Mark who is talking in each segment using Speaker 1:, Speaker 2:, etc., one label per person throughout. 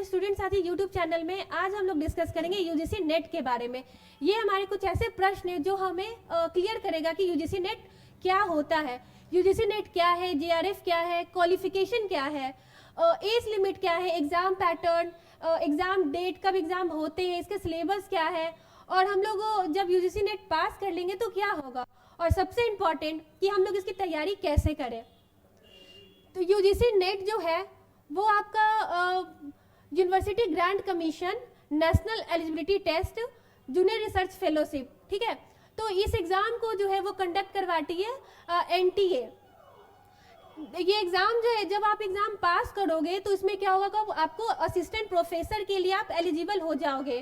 Speaker 1: Student साथी YouTube channel में आज हम लोग डिस्कस करेंगे यूजीसी नेट के बारे में। ये हमारे कुछ ऐसे प्रश्न हैं जो हमें क्लियर करेगा कि यूजीसी नेट क्या होता है, यूजीसी नेट क्या है, जेआरएफ क्या है, क्वालिफिकेशन क्या है, एज लिमिट क्या है, एग्जाम पैटर्न, एग्जाम डेट, कब एग्जाम होते हैं, इसके सिलेबस क्या है, और हम लोग जब यूजीसी नेट पास कर लेंगे तो क्या होगा, और सबसे इम्पॉर्टेंट कि हम लोग इसकी तैयारी कैसे करें। तो यूजीसी नेट जो है वो आपका university grants commission national eligibility test junior research fellowship, ठीक है। तो इस एग्ज़ाम को जो है वो कंडक्ट करवाती है एनटीए। ये एग्ज़ाम जो है जब आप एग्ज़ाम पास करोगे तो इसमें क्या होगा कि आपको असिस्टेंट प्रोफेसर के लिए आप एलिजिबल हो जाओगे,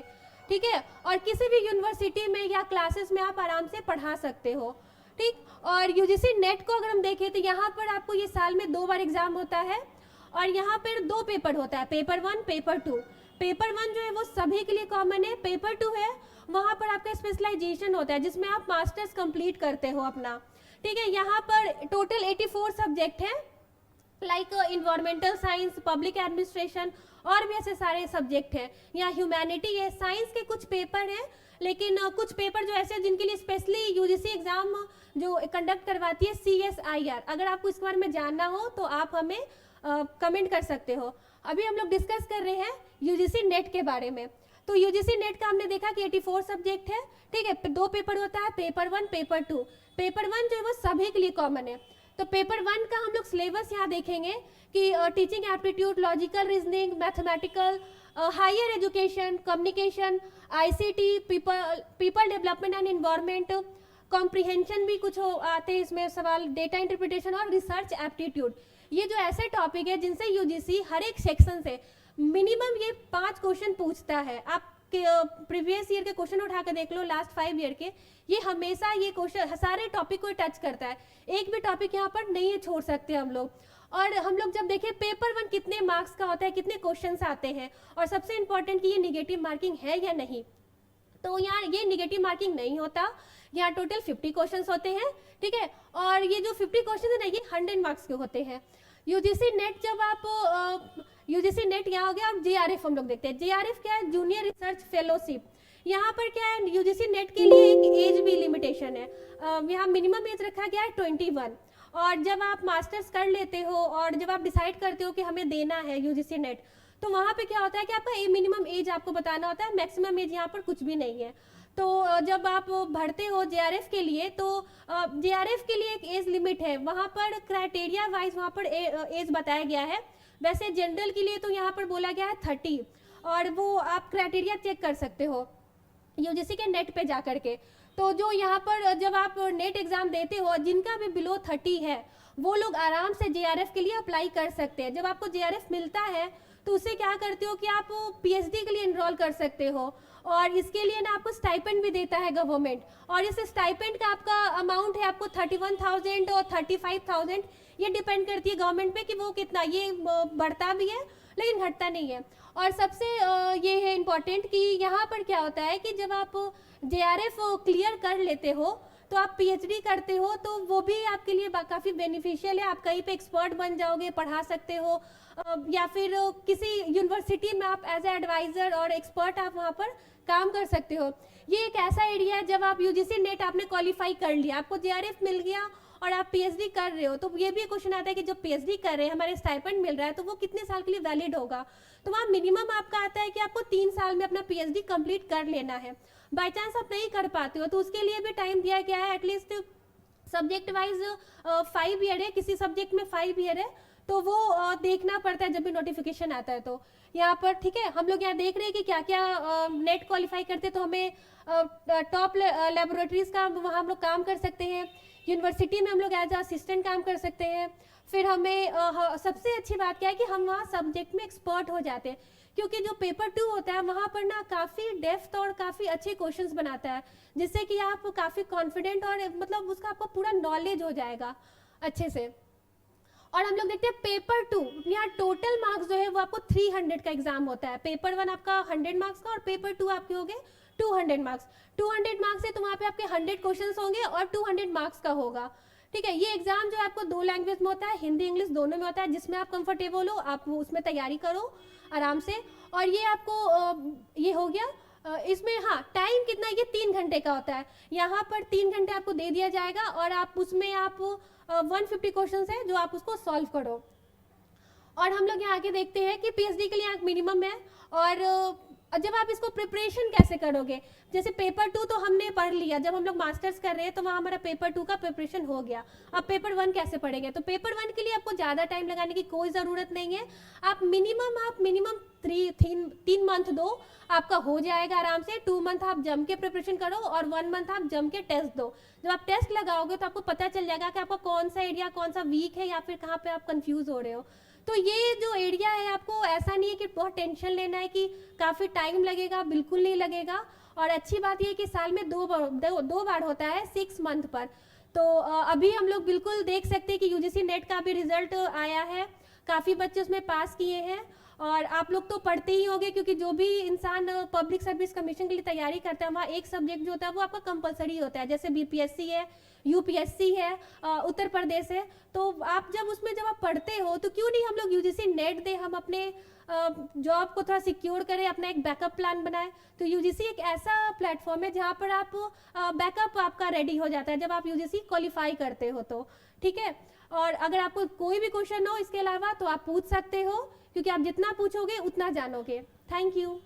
Speaker 1: ठीक है, और किसी भी यूनिवर्सिटी में या क्लासेस में आप आराम से पढ़ा सकते हो, ठीक। और यूजीसी नेट को अगर हम देखें तो यहाँ पर आपको ये साल में 2 बार एग्ज़ाम होता है और यहाँ पर 2 पेपर होता है, पेपर 1 पेपर 2। पेपर 1 जो है वो सभी के लिए कॉमन है, पेपर 2 है वहाँ पर आपका स्पेशलाइजेशन होता है जिसमें आप मास्टर्स कंप्लीट करते हो अपना, ठीक है। यहाँ पर टोटल 84 सब्जेक्ट हैं, like environmental science, public administration और भी ऐसे सारे सब्जेक्ट हैं। यहाँ ह्यूमैनिटी है, साइंस के कुछ पेपर हैं, लेकिन कुछ पेपर जो ऐसे जिनके लिए स्पेशली यूजीसी एग्जाम जो कंडक्ट करवाती है CSIR। अगर आपको इसके बारे में जानना हो तो आप हमें कमेंट कर सकते हो। अभी हम लोग डिस्कस कर रहे हैं यूजीसी नेट के बारे में। तो यूजीसी नेट का हमने देखा कि 84 सब्जेक्ट है, ठीक है, 2 पेपर होता है, पेपर 1 पेपर 2। पेपर 1 जो है वो सभी के लिए कॉमन है। तो पेपर 1 का हम लोग सिलेबस यहाँ देखेंगे कि teaching aptitude, logical reasoning, mathematical, higher education, communication, ICT, people development and environment, comprehension भी कुछ आते हैं इसमें सवाल, डेटा इंटरप्रिटेशन और रिसर्च एप्टीट्यूड। ये जो ऐसे टॉपिक है जिनसे यूजीसी हर एक सेक्शन से मिनिमम ये 5 क्वेश्चन पूछता है। आप प्रीवियस ईयर के क्वेश्चन उठा के देख लो, लास्ट 5 ईयर के, ये हमेशा ये क्वेश्चन सारे टॉपिक को टच करता है, एक भी टॉपिक यहाँ पर नहीं छोड़ सकते हम लोग। और हम लोग जब देखें पेपर 1 कितने मार्क्स का होता है, कितने क्वेश्चंस आते हैं, और सबसे इंपॉर्टेंट कि ये निगेटिव मार्किंग है या नहीं। तो यहाँ ये निगेटिव मार्किंग नहीं होता, यहाँ टोटल 50 क्वेश्चंस होते हैं, ठीक है। और ये जो 50 क्वेश्चन है ना ये 100 मार्क्स के होते हैं। यूजीसी नेट जब आप यूजीसी नेट यहाँ हो गया। अब जेआरएफ हम लोग देखते हैं। जेआरएफ क्या है? Junior research fellowship. यहाँ पर क्या है, यूजीसी नेट के लिए एक एज भी लिमिटेशन है, यहाँ मिनिमम एज रखा गया है 21। और जब आप मास्टर्स कर लेते हो और जब आप डिसाइड करते हो कि हमें देना है यूजीसी नेट, तो वहाँ पे क्या होता है कि आपका मिनिमम एज आपको बताना होता है, मैक्सिमम एज यहाँ पर कुछ भी नहीं है। तो जब आप भरते हो जेआरएफ के लिए तो जेआरएफ के लिए एक एज लिमिट है, वहाँ पर क्राइटेरिया वाइज वहाँ पर एज बताया गया है। वैसे जनरल के लिए तो यहाँ पर बोला गया है 30, और वो आप क्राइटेरिया चेक कर सकते हो यूजीसी के नेट पे जा करके। तो जो यहाँ पर जब आप नेट एग्जाम देते हो जिनका भी बिलो 30 है वो लोग आराम से जेआरएफ के लिए अप्लाई कर सकते हैं। जब आपको जेआरएफ मिलता है तो उससे क्या करते हो कि आप पीएचडी के लिए इनरोल कर सकते हो, और इसके लिए ना आपको स्टाइपेंड भी देता है गवर्नमेंट। और इस स्टाइपेंड का आपका अमाउंट है आपको 31,000 और 35,000, ये डिपेंड करती है गवर्नमेंट पे कि वो कितना, ये बढ़ता भी है लेकिन घटता नहीं है। और सबसे ये है इम्पॉर्टेंट कि यहाँ पर क्या होता है कि जब आप जेआरएफ क्लियर कर लेते हो तो आप पीएचडी करते हो तो वो भी आपके लिए काफ़ी बेनिफिशियल है। आप कहीं पे एक्सपर्ट बन जाओगे, पढ़ा सकते हो, या फिर किसी यूनिवर्सिटी में आप एज ए एडवाइज़र और एक्सपर्ट आप वहाँ पर काम कर सकते हो। ये एक ऐसा एरिया है जब आप यूजीसी नेट आपने क्वालिफाई कर लिया, आपको जेआरएफ मिल गया और आप पीएचडी कर रहे हो, तो ये भी क्वेश्चन आता है कि जब पीएचडी कर रहे हैं हमारे स्टाइपेंड मिल रहा है तो वो कितने साल के लिए वैलिड होगा। तो वहाँ मिनिमम आपका आता है कि आपको 3 साल में अपना पीएचडी कंप्लीट कर लेना है। बाई चांस आप नहीं कर पाते हो तो उसके लिए भी टाइम दिया गया है, एटलीस्ट सब्जेक्ट वाइज 5 ईयर है, किसी सब्जेक्ट में 5 ईयर है, तो वो देखना पड़ता है जब भी नोटिफिकेशन आता है। तो यहाँ पर ठीक है, हम लोग यहाँ देख रहे हैं कि क्या क्या नेट क्वालिफाई करते, तो हमें टॉप लेबोरेटरीज का वहाँ हम लोग काम कर सकते हैं, यूनिवर्सिटी में हम लोग एज असिस्टेंट काम कर सकते हैं। फिर हमें सबसे अच्छी बात क्या है कि हम वहाँ सब्जेक्ट में एक्सपर्ट हो जाते हैं, क्योंकि जो पेपर 2 होता है वहाँ पर ना काफ़ी डेप्थ और काफ़ी अच्छे क्वेश्चंस बनाता है, जिससे कि आप काफ़ी कॉन्फिडेंट और मतलब उसका आपको पूरा नॉलेज हो जाएगा अच्छे से। और हम लोग देखते हैं पेपर 2, यहाँ टोटल मार्क्स जो है वो आपको 300 का एग्जाम होता है। पेपर 1 आपका 100 मार्क्स का और पेपर 2 आपके हो गए 200 मार्क्स। 200 मार्क्स है तो वहाँ पे आपके 100 क्वेश्चन होंगे और 200 मार्क्स का होगा, ठीक है। ये एग्जाम जो है आपको 2 लैंग्वेज में होता है, हिंदी इंग्लिश दोनों में होता है, जिसमें आप कंफर्टेबल हो आप उसमें तैयारी करो आराम से। और ये आपको ये हो गया। इसमें हाँ टाइम कितना, ये 3 घंटे का होता है। यहाँ पर 3 घंटे आपको दे दिया जाएगा और आप उसमें आप 150 क्वेश्चन है जो आप उसको सॉल्व करो। और हम लोग यहाँ आगे देखते हैं कि पीएचडी के लिए यहाँ मिनिमम है। और जब आप इसको प्रिपरेशन कैसे करोगे, जैसे पेपर 2 तो हमने पढ़ लिया, जब हम लोग मास्टर्स कर रहे हैं तो वहाँ हमारा पेपर 2 का प्रिपरेशन हो गया। अब पेपर 1 कैसे पढ़ेंगे, तो पेपर 1 के लिए आपको ज़्यादा टाइम लगाने की कोई ज़रूरत नहीं है। आप मिनिमम 3 मंथ दो, आपका हो जाएगा आराम से। 2 मंथ आप जम के प्रिपरेशन करो और 1 मंथ आप जम के टेस्ट दो। जब आप टेस्ट लगाओगे तो आपको पता चल जाएगा कि आपका कौन सा एरिया कौन सा वीक है या फिर कहाँ पे आप कंफ्यूज हो रहे हो। तो ये जो एरिया है, आपको ऐसा नहीं है कि बहुत टेंशन लेना है कि काफ़ी टाइम लगेगा, बिल्कुल नहीं लगेगा। और अच्छी बात ये है कि साल में दो बार होता है 6 मंथ पर। तो अभी हम लोग बिल्कुल देख सकते हैं कि यूजीसी नेट का भी रिजल्ट आया है, काफ़ी बच्चे उसमें पास किए हैं। और आप लोग तो पढ़ते ही होंगे, क्योंकि जो भी इंसान पब्लिक सर्विस कमीशन के लिए तैयारी करता है वहाँ एक सब्जेक्ट जो होता है वो आपका कंपलसरी होता है। जैसे बीपीएससी है, यूपीएससी है, उत्तर प्रदेश है। तो आप जब आप पढ़ते हो तो क्यों नहीं हम लोग यूजीसी नेट दे, हम अपने जॉब को थोड़ा सिक्योर करें, अपना एक बैकअप प्लान बनाएं। तो यूजीसी एक ऐसा प्लेटफॉर्म है जहाँ पर आप बैकअप आपका रेडी हो जाता है जब आप यूजीसी क्वालिफाई करते हो तो। ठीक है, और अगर आपको कोई भी क्वेश्चन हो इसके अलावा तो आप पूछ सकते हो, क्योंकि आप जितना पूछोगे उतना जानोगे। Thank you.